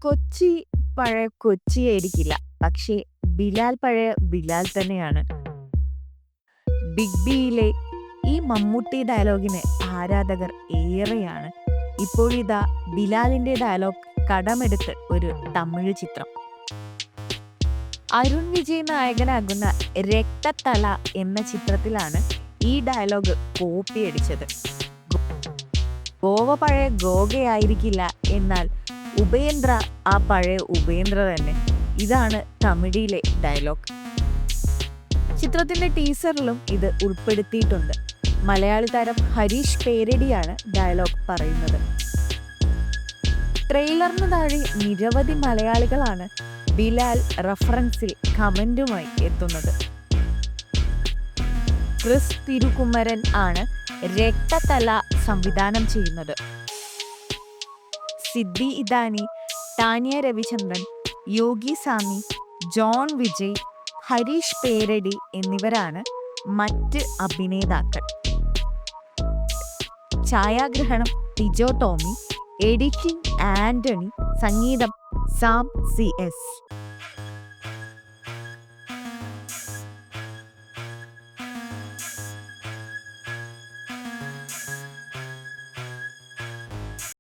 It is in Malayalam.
കൊച്ചി പഴയ കൊച്ചിയായിരിക്കില്ല. പക്ഷേ ബിലാൽ പഴയ ബിലാൽ തന്നെയാണ്. ബിഗ് ബിയിലെ ഈ മമ്മൂട്ടി ഡയലോഗിന് ആരാധകർ ഏറെയാണ്. ഇപ്പോഴിതാ ബിലാലിന്റെ ഡയലോഗ് കടമെടുത്ത് ഒരു തമിഴ് ചിത്രം. അരുൺ വിജയ് നായകനാകുന്ന രക്തത്തല എന്ന ചിത്രത്തിലാണ് ഈ ഡയലോഗ് കോപ്പിയടിച്ചത്. ഗോവ പഴയ ഗോഗയായിരിക്കില്ല, എന്നാൽ ഉപേന്ദ്ര ആ പഴയ ഉപേന്ദ്ര തന്നെ. ഇതാണ് തമിഴിലെ ഡയലോഗ്. ചിത്രത്തിന്റെ ടീസറിലും ഇത് ഉൾപ്പെടുത്തിയിട്ടുണ്ട്. മലയാളി താരം ഹരീഷ് പേരടിയാണ് ഡയലോഗ് പറയുന്നത്. ട്രെയിലറിന് താഴെ നിരവധി മലയാളികളാണ് ബിലാൽ റഫറൻസിൽ കമന്റുമായി എത്തുന്നത്. ക്രിസ് തിരുകുമരൻ ആണ് രക്തത്തല സംവിധാനം ചെയ്യുന്നത്. സിദ്ധി ഇദാനി, ടാനിയ രവിചന്ദ്രൻ, യോഗി സാമി, ജോൺ വിജയ്, ഹരീഷ് പേരടി എന്നിവരാണ് മറ്റ് അഭിനേതാക്കൾ. ഛായാഗ്രഹണം ടിജോ ടോമി, എഡിറ്റിംഗ് ആന്റണി, സംഗീതം സാം CS.